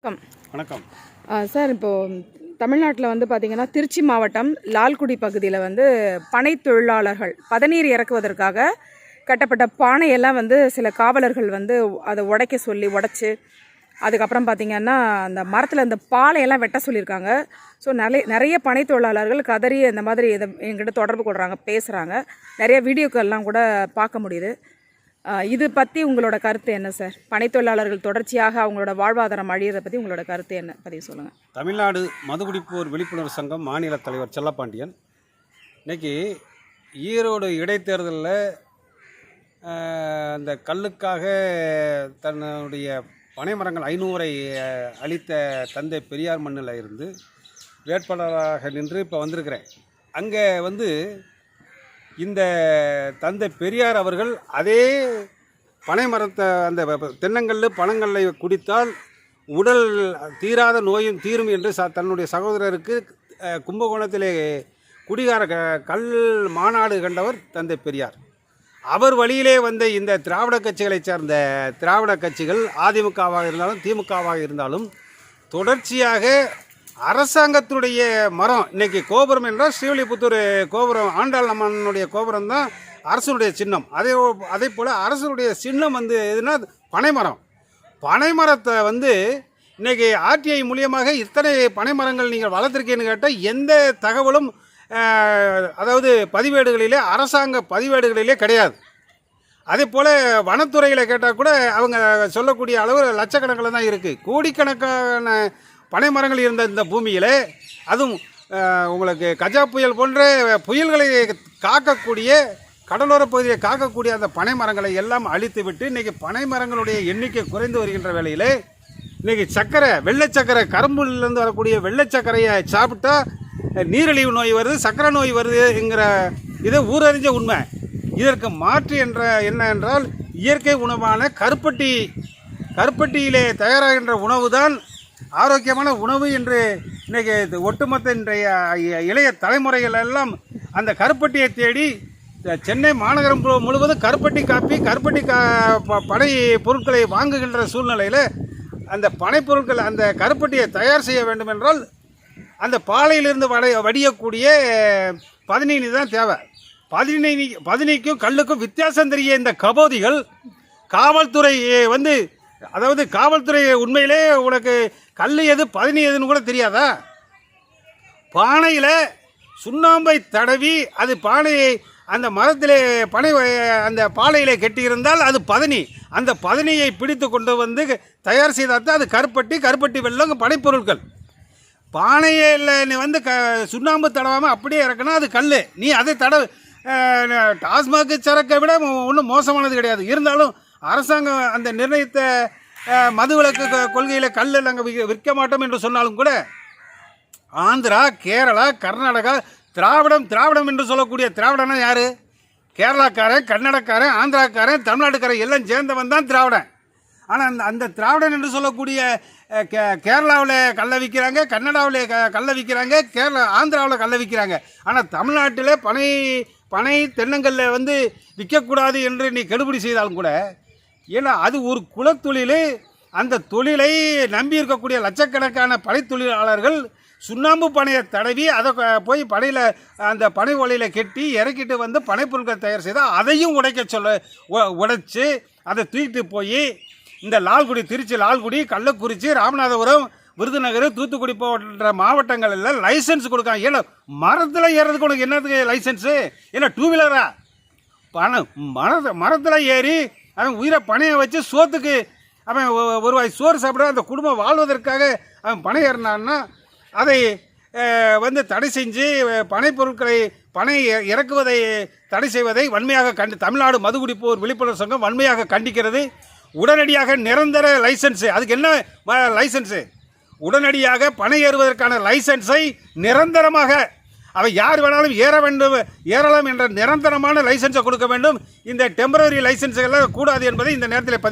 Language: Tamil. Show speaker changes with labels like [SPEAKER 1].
[SPEAKER 1] வணக்கம்.
[SPEAKER 2] வணக்கம்
[SPEAKER 1] சார், இப்போது தமிழ்நாட்டில் வந்து பார்த்திங்கன்னா திருச்சி மாவட்டம் லால்குடி பகுதியில் வந்து பனை தொழிலாளர்கள் பதநீர் இறக்குவதற்காக கட்டப்பட்ட பானையெல்லாம் வந்து சில காவலர்கள் வந்து அதை உடைக்க சொல்லி உடைச்சி, அதுக்கப்புறம் பார்த்திங்கன்னா அந்த மரத்தில் அந்த பாலையெல்லாம் வெட்ட சொல்லியிருக்காங்க. ஸோ நிறைய பனை தொழிலாளர்கள் கதறி இந்த மாதிரி இதை எங்கிட்ட தொடர்பு கொள்கிறாங்க, பேசுகிறாங்க. நிறைய வீடியோக்கள்லாம் கூட பார்க்க முடியுது. இது பற்றி உங்களோட கருத்து என்ன சார்? பனை தொழிலாளர்கள் தொடர்ச்சியாக அவங்களோட வாழ்வாதாரம் அழியதை பற்றி உங்களோட கருத்து என்ன பதிவு சொல்லுங்கள்.
[SPEAKER 2] தமிழ்நாடு மதுகுடிப்போர் விழிப்புணர்வு சங்கம் மாநில தலைவர் செல்லப்பாண்டியன். இன்றைக்கி ஈரோடு இடைத்தேர்தலில் அந்த கல்லுக்காக தன்னுடைய பனைமரங்கள் 500 அளித்த தந்தை பெரியார் மண்ணில் இருந்து வேட்பாளராக நின்று இப்போ வந்திருக்கிறேன். அங்கே வந்து இந்த தந்தை பெரியார் அவர்கள் அதே பனைமரத்தை அந்த தென்னங்கல் பனங்கல்லை குடித்தால் உடல் தீராத நோயும் தீரும் என்று தன்னுடைய சகோதரருக்கு கும்பகோணத்திலே குடிகார கல் மாநாடு கண்டவர் தந்தை பெரியார். அவர் வழியிலே வந்த இந்த திராவிட கட்சிகளைச் சேர்ந்த திராவிட கட்சிகள் அதிமுகவாக இருந்தாலும் திமுகவாக இருந்தாலும் தொடர்ச்சியாக அரசாங்கத்தினுடைய மரம், இன்றைக்கி கோபுரம் என்றால் ஸ்ரீவில்லிபுத்தூர் கோபுரம், ஆண்டாள் அம்மனுடைய கோபுரம் தான் அரசனுடைய சின்னம். அதே போல் அரசனுடைய சின்னம் வந்து எதுனா பனைமரம். பனைமரத்தை வந்து இன்றைக்கி ஆர்டிஐ மூலியமாக இத்தனை பனைமரங்கள் நீங்கள் வளர்த்துருக்கீங்கன்னு கேட்டால் எந்த தகவலும் அதாவது பதிவேடுகளிலே, அரசாங்க பதிவேடுகளிலே கிடையாது. அதே போல் வனத்துறையில் கேட்டால் கூட அவங்க சொல்லக்கூடிய அளவு லட்சக்கணக்கில் தான் இருக்குது. கோடிக்கணக்கான பனைமரங்கள் இருந்த இந்த பூமியில், அதுவும் உங்களுக்கு கஜா புயல் போன்ற புயல்களை காக்கக்கூடிய கடலோர பகுதியை காக்கக்கூடிய அந்த பனைமரங்களை எல்லாம் அழித்து விட்டு இன்றைக்கி பனைமரங்களுடைய எண்ணிக்கை குறைந்து வருகின்ற வேளையில் இன்றைக்கி சர்க்கரை, வெள்ளைச்சக்கரை, கரும்புலேருந்து வரக்கூடிய வெள்ளைச்சக்கரையை சாப்பிட்டா நீரிழிவு நோய் வருது, சர்க்கரை நோய் வருதுங்கிற இது ஊரறிஞ்ச உண்மை. இதற்கு மாற்று என்ன என்றால் இயற்கை உணவான கருப்பட்டியிலே தயாராகின்ற உணவு தான் ஆரோக்கியமான உணவு என்று இன்றைக்கி ஒட்டுமொத்த இன்றைய இளைய தலைமுறைகள் எல்லாம் அந்த கருப்பட்டியை தேடி சென்னை மாநகரம் முழுவதும் கருப்பட்டி காப்பி, பனை பொருட்களை வாங்குகின்ற சூழ்நிலையில் அந்த பனை பொருட்கள் அந்த கருப்பட்டியை தயார் செய்ய வேண்டும் என்றால் அந்த பாலையிலிருந்து வடியக்கூடிய பதநீர் தான் தேவை. பதநீருக்கும் கல்லுக்கும் வித்தியாசம் தெரிய இந்த கபோதிகள் காவல்துறை வந்து, அதாவது காவல்துறை உண்மையிலே உனக்கு கல் எது பதநீர் எதுன்னு கூட தெரியாதா? பானையில் சுண்ணாம்பை தடவி அது பானையை அந்த மரத்திலே அந்த பாலையிலே கட்டியிருந்தால் அது பதனி. அந்த பதனியை பிடித்து கொண்டு வந்து தயார் செய்தால் தான் அது கருப்பட்டி வெல்லம் பனைப்பொருட்கள். பானையில் நீ வந்து சுண்ணாம்பு தடவாமல் அப்படியே இறக்குனா அது கல். நீ அதை டாஸ்மாக் சரக்கை விட ஒன்றும் மோசமானது கிடையாது. இருந்தாலும் அரசாங்கம் அந்த நிர்ணயித்த மதுவிலக்கு கொள்கையில் கல் நாங்கள் விற்க மாட்டோம் என்று சொன்னாலும் கூட ஆந்திரா, கேரளா, கர்நாடகா, திராவிடம் என்று சொல்லக்கூடிய திராவிடனா யார்? கேரளாக்காரன், கர்நாடகாரன், ஆந்திராக்காரன், தமிழ்நாட்டுக்காரன் எல்லாம் சேர்ந்தவன் தான் திராவிடன். ஆனால் அந்த திராவிடன் என்று சொல்லக்கூடிய கேரளாவில் கல்லை விற்கிறாங்க, கர்நாடகாவில் கல்லை விற்கிறாங்க, ஆந்திராவில் கல்லை விற்கிறாங்க. ஆனால் தமிழ்நாட்டில் பனை தென்னங்கல்ல வந்து விற்கக்கூடாது என்று நீ கெடுபிடி செய்தாலும் கூட, ஏன்னா அது ஒரு குலத்தொழில். அந்த தொழிலை நம்பி இருக்கக்கூடிய லட்சக்கணக்கான பனை தொழிலாளர்கள் சுண்ணாம்பு பனையை தடவி அதை போய் பனையில் அந்த பனை ஒலையில் கெட்டி இறக்கிட்டு வந்து பனைப்பொருட்கள் தயார் செய்தால் அதையும் உடைச்சி அதை தூக்கிட்டு போய் இந்த திருச்சி லால்குடி, கள்ளக்குறிச்சி, ராமநாதபுரம், விருதுநகர், தூத்துக்குடி போன்ற மாவட்டங்களில் லைசன்ஸ் கொடுக்காங்க. ஏன்னா மரத்தில் ஏறுறதுக்கு உனக்கு என்னதுக்கு லைசன்ஸு? ஏன்னா 2 வீலரா? மரத்தில் ஏறி அவன் உயிரை பனையை வச்சு சோத்துக்கு அவன் ஒரு வாய் சோறு சாப்பிட அந்த குடும்பம் வாழ்வதற்காக அவன் பனை ஏறினான்னா அதை வந்து தடை செஞ்சு பனை இறக்குவதை தடை செய்வதை வன்மையாக தமிழ்நாடு மதுகுடிப்போர் விழிப்புணர்வு சங்கம் வன்மையாக கண்டிக்கிறது. உடனடியாக நிரந்தர லைசன்ஸு, அதுக்கு என்ன லைசன்ஸு? உடனடியாக பனை ஏறுவதற்கான லைசன்ஸை நிரந்தரமாக அவை யார் வேணாலும் ஏறலாம் என்ற நிரந்தரமான லைசன்ஸை கொடுக்க வேண்டும். இந்த டெம்பரரி லைசன்ஸுகள் கூடாது என்பதை இந்த நேரத்தில்